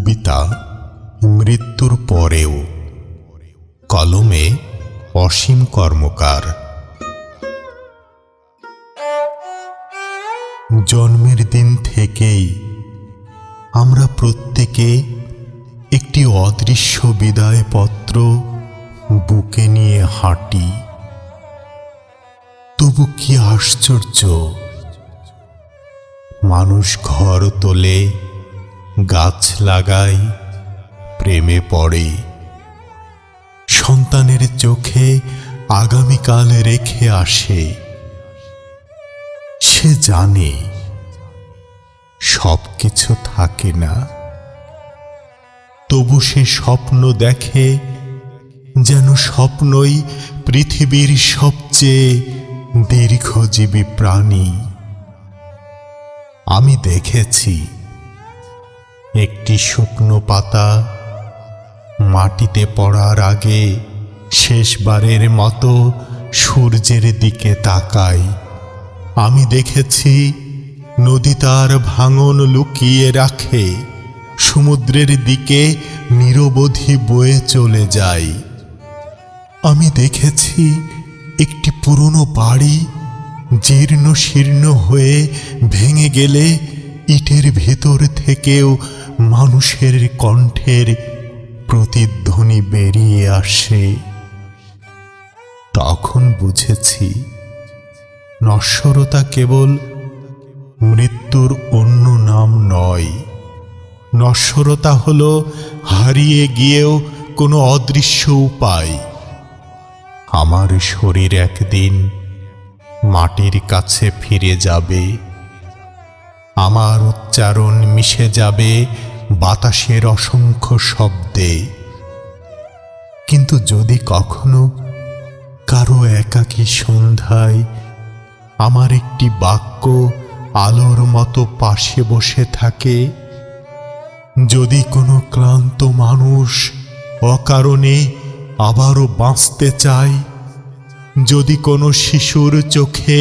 কবিতা মৃত্যুর পরেও, কলমে অসীম কর্মকার। জন্মের দিন থেকেই আমরা প্রত্যেকে একটি অদৃশ্য বিদায় পত্র বুকে নিয়ে হাঁটি। তবু কি আশ্চর্য, মানুষ ঘর তোলে, গাছ লাগায়, প্রেমে পড়ে, সন্তানের চোখে আগামীকাল রেখে আসে। সে জানে সবকিছু থাকে না, তবু সে স্বপ্ন দেখে যেন স্বপ্নই পৃথিবীর সবচেয়ে দীর্ঘজীবী প্রাণী। আমি দেখেছি একটি শুকনো পাতা মাটিতে পড়ার আগে শেষবারের মতো সূর্যের দিকে তাকায়। আমি দেখেছি নদী তার ভাঙন লুকিয়ে রাখে, সমুদ্রের দিকে নিরবধি বয়ে চলে যায়। আমি দেখেছি একটি পুরনো বাড়ি জীর্ণ শীর্ণ হয়ে ভেঙে গেলে ইটের ভেতর থেকেও মানুষের কণ্ঠের প্রতিধ্বনি বেরিয়ে আসে। তখন বুঝেছি নশ্বরতা কেবল মৃত্যুর অন্য নাম নয়। নশ্বরতা হলো হারিয়ে গিয়েও কোনো অদৃশ্য উপায়। আমার শরীর একদিন মাটির কাছে ফিরে যাবে, আমার উচ্চারণ মিশে যাবে বাতাসের অসংখ্য শব্দে। কিন্তু যদি কখনো কারো একাকী সন্ধ্যায় আমার একটি বাক্য আলোর মতো পাশে বসে থাকে, যদি কোনো ক্লান্ত মানুষ অকারণে আবারও বাঁচতে চায়, যদি কোনো শিশুর চোখে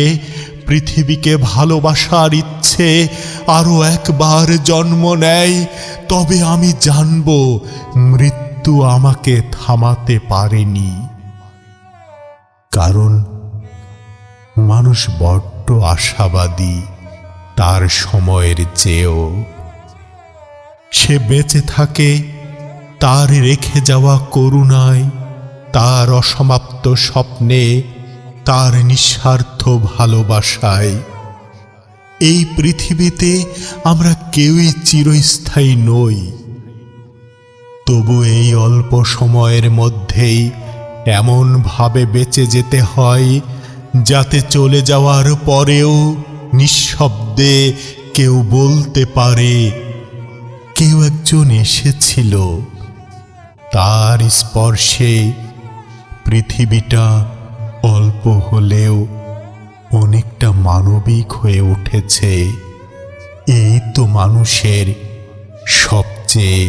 পৃথিবীকে ভালোবাসার ইচ্ছে আরো একবার জন্ম নেয়, তবে আমি জানব মৃত্যু আমাকে থামাতে পারেনি। কারণ মানুষ বড্ড আশাবাদী তার সময়ের চেয়েও। সে বেঁচে থাকে তার রেখে যাওয়া করুণায়, তার অসমাপ্ত স্বপ্নে, তার নিঃস্বার্থ ভালোবাসায়। এই পৃথিবীতে আমরা কেউই চিরস্থায়ী নই, তবু এই অল্প সময়ের মধ্যেই এমন ভাবে বেঁচে যেতে হয় যাতে চলে যাওয়ার পরেও নিঃশব্দে কেউ বলতে পারে, কেউ একজন এসেছিল, তার স্পর্শে পৃথিবীটা অল্প হলেও অনেকটা মানবিক হয়ে উঠেছে। এই তো মানুষের সবচেয়ে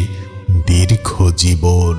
দীর্ঘ জীবন।